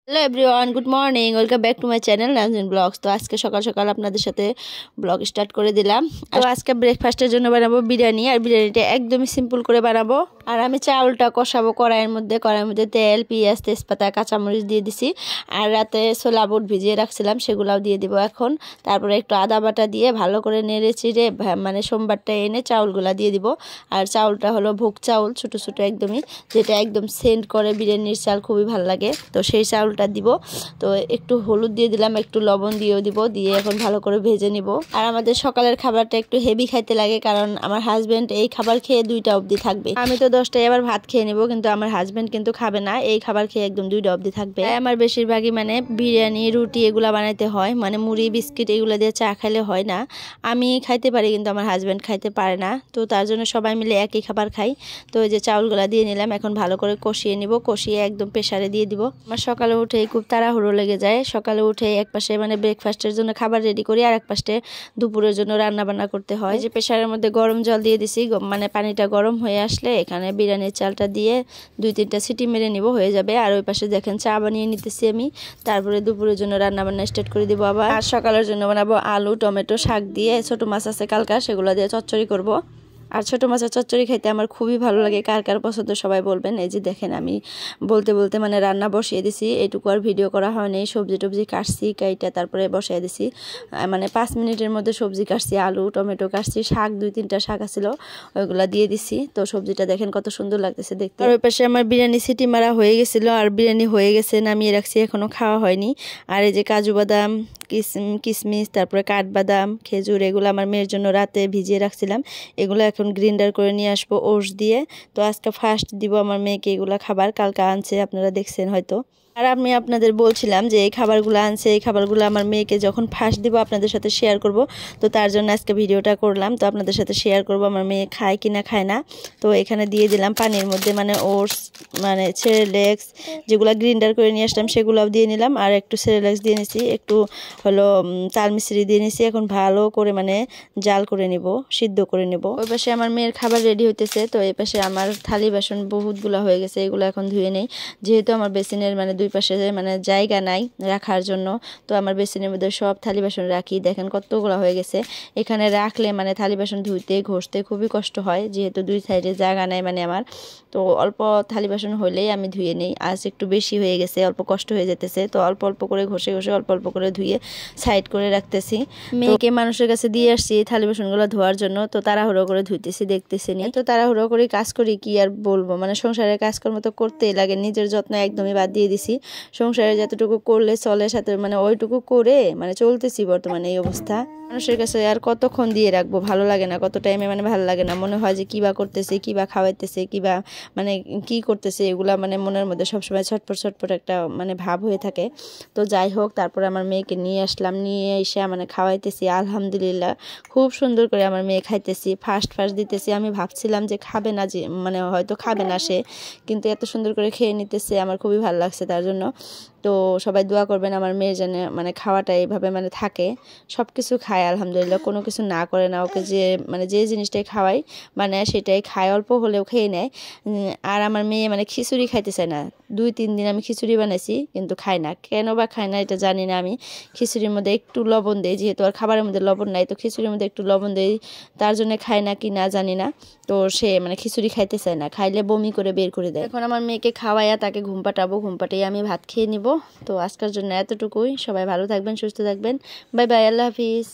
Hello everyone, good morning, welcome back to my channel Nazneen blogs. তো আজকে সকাল সকাল আপনাদের সাথে ব্লগ স্টার্ট করে দিলাম। তো আজকে ব্রেকফাস্টের জন্য বানাবো বিরিয়ানি, আর বিরিয়ানিটা একদমই সিম্পল করে বানাবো। আর আমি চাউলটা কষাবো কড়াইয়ের মধ্যে তেল, পেঁয়াজ, তেজপাতা, কাঁচামরিচ দিয়ে দিছি। আর রাতে ছোলা বুট ভিজিয়ে রাখছিলাম, সেগুলাও দিয়ে দিব এখন। তারপরে একটু আদা বাটা দিয়ে ভালো করে নেড়ে চিড়ে সোমবারটা এনে চাউলগুলা দিয়ে দিব। আর চাউলটা হলো ভোগ চাউল, ছোটো ছোটো একদমই, যেটা একদম সেন্ট করে বিরিয়ানির চাল, খুবই ভালো লাগে। তো সেই চাউলটা দিব। তো একটু হলুদ দিয়ে দিলাম, একটু লবণ দিয়েও দিব, দিয়ে এখন ভালো করে ভেজে নিব। আর আমাদের সকালের খাবারটা একটু হেভি খাইতে লাগে, কারণ আমার হাজবেন্ড এই খাবার খেয়ে 2টা অবধি থাকবে। আমি তো 10টায় আবার ভাত খেয়ে নিব, কিন্তু আমার হাজবেন্ড কিন্তু খাবে না, এই খাবার খেয়ে একদম 2টা অবধি থাকবে। আমার বেশিরভাগই বিরিয়ানি, রুটি এগুলা বানাইতে হয়, মুড়ি বিস্কিট এগুলো দিয়ে চা খাইলে হয় না। আমি খাইতে পারি কিন্তু আমার হাজবেন্ড খাইতে পারে না, তো তার জন্য সবাই মিলে একই খাবার খাই। তো এই যে চাউলগুলা দিয়ে নিলাম, এখন ভালো করে কষিয়ে নিব, কষিয়ে একদম প্রেসারে দিয়ে দিব। আমার সকালে উঠে খুব তাড়াহুড়ো লেগে যায়। সকালে উঠে এক পাশে ব্রেকফাস্টের জন্য খাবার রেডি করি, আর এক পাশে দুপুরের জন্য রান্না বান্না করতে হয়। যে প্রেসারের মধ্যে গরম জল দিয়ে দিছি, পানিটা গরম হয়ে আসলে এখানে বিরিয়ানির চালটা দিয়ে 2-3টা সিটি মেরে নিব, হয়ে যাবে। আর ওই পাশে দেখেন চা বানিয়ে নিতেছি আমি। তারপরে দুপুরের জন্য রান্না বান্না স্টার্ট করে দিব আবার। আর সকালের জন্য বানাবো আলু, টমেটো, শাক দিয়ে, ছোট মাছ আছে কালকা, সেগুলো দিয়ে চচ্চড়ি করব। আর ছোটো মাছের চচ্চড়ি খাইতে আমার খুবই ভালো লাগে। কার কার পছন্দ সবাই বলবেন। এই যে দেখেন, আমি বলতে বলতে রান্না বসিয়ে দিছি, এটুকু আর ভিডিও করা হয়নি। সবজি টবজি কাটছি, কাইটা তারপরে বসিয়ে দিছি। 5 মিনিটের মধ্যে সবজি কাটছি, আলু টমেটো কাটছি, শাক 2-3টা শাক আছিল, ওইগুলা দিয়ে দিছি। তো সবজিটা দেখেন কত সুন্দর লাগতেছে দেখতে। আর ওই পাশে আমার বিরিয়ানি সিটি মারা হয়ে গেছিলো, আর বিরিয়ানি হয়ে গেছে, নামিয়ে রাখছি, এখনো খাওয়া হয়নি। আর এই যে কাজু বাদাম, কিশমিশ, তারপরে কাঠবাদাম, খেজুর, এগুলো আমার মেয়ের জন্য রাতে ভিজিয়ে রাখছিলাম। এগুলো এখন গ্রাইন্ডার করে নিয়ে আসবো ওটস দিয়ে। তো আজকে ফার্স্ট দিব আমার মেয়েকে এগুলা খাবার, কালকে আনছে, আপনারা দেখছেন হয়তো। আর আমি আপনাদের বলছিলাম যে এই খাবারগুলো আনছে, এই খাবারগুলো আমার মেয়েকে যখন ফার্স্ট দিব আপনাদের সাথে শেয়ার করব। তো তার জন্য আজকে ভিডিওটা করলাম, তো আপনাদের সাথে শেয়ার করব আমার মেয়ে খায় কি না খায় না। তো এখানে দিয়ে দিলাম পানির মধ্যে ওটস, সেরেলেক্স, যেগুলো গ্রাইন্ডার করে নিয়ে আসলাম সেগুলোও দিয়ে নিলাম। আর একটু সেরেলেক্স দিয়ে নিছি, একটু হলো তাল মিশ্রি দিয়ে নিছি। এখন ভালো করে জাল করে নিব, সিদ্ধ করে নিব। ওই পাশে আমার মেয়ের খাবার রেডি হইতেছে। তো এই পাশে আমার থালি বাসন বহুতগুলো হয়ে গেছে, এগুলো এখন ধুয়ে নেই, যেহেতু আমার বেসিনের 2 পাশে জায়গা নাই রাখার জন্য। তো আমার বেসিনের মধ্যে সব থালি বাসন রাখি, দেখেন কতগুলো হয়ে গেছে। এখানে রাখলে থালি বাসন ধুইতে ঘষতে খুবই কষ্ট হয়, যেহেতু 2 সাইডে জায়গা নাই আমার। তো অল্প থালি বাসন হলেই আমি ধুয়ে নেই। আজ একটু বেশি হয়ে গেছে, অল্প কষ্ট হয়ে যেতেছে, তো অল্প অল্প করে ঘষে ঘষে অল্প অল্প করে ধুয়ে সাইড করে রাখতেছি। মেয়েকে মানুষের কাছে দিয়ে আসছি থালি বাসনগুলো ধোয়ার জন্য, তো তাড়াহুড়ো করে ধুইতেছি, দেখতেছি নি। তো তাড়াহুড়ো করে কাজ করি, কি আর বলবো, সংসারের কাজকর্ম তো করতেই লাগে, নিজের যত্ন একদমই বাদ দিয়ে দিছি। সংসারে যতটুকু করলে চলে, সাথে ওইটুকু করে চলতেছি বর্তমানে এই অবস্থা। মানুষের কাছে আর কতক্ষণ দিয়ে রাখবো, ভালো লাগে না, কত টাইমে ভালো লাগে না, মনে হয় যে কিবা করতেছে, কিবা খাওয়াইতেছে, কিবা কি করতেছে, এগুলা মনের মধ্যে সবসময় ছটপট ছটপট একটা ভাব হয়ে থাকে। তো যাই হোক, তারপরে আমার মেয়েকে নিয়ে আসলাম, নিয়ে এসে খাওয়াইতেছি। আলহামদুলিল্লাহ খুব সুন্দর করে আমার মেয়ে খাইতেছি, ফার্স্ট দিতেছি। আমি ভাবছিলাম যে খাবে না, যে হয়তো খাবে না সে, কিন্তু এত সুন্দর করে খেয়ে নিতেছে, আমার খুবই ভালো লাগছে তার জন্য। তো সবাই দোয়া করবেন আমার মেয়ের জন্য, খাওয়াটা এইভাবে থাকে, সব কিছু খায় আলহামদুলিল্লাহ, কোনো কিছু না করে না। ওকে যে যে জিনিসটাই খাওয়াই সেটাই খায়, অল্প হলেও খেয়ে নেয়। আর আমার মেয়ে খিচুড়ি খাইতে চায় না। 2-3 দিন আমি খিচুড়ি বানাইছি, কিন্তু খায় না, কেন বা খায় না এটা জানি না। আমি খিচুড়ির মধ্যে একটু লবণ দেই, যেহেতু আর খাবারের মধ্যে লবণ নাই, তো খিচুড়ির মধ্যে একটু লবণ দেই, তার জন্য খায় না কি না জানি না। তো সে খিচুড়ি খাইতে চায় না, খাইলে বমি করে বের করে দেয়। এখন আমার মেয়েকে খাওয়াইয়া তাকে ঘুম পাঠাবো, ঘুম পাঠিয়ে আমি ভাত খেয়ে নিব। তো আজকের জন্য এতটুকুই। সবাই ভালো থাকবেন, সুস্থ থাকবেন, বাই বাই, আল্লাহ হাফিজ।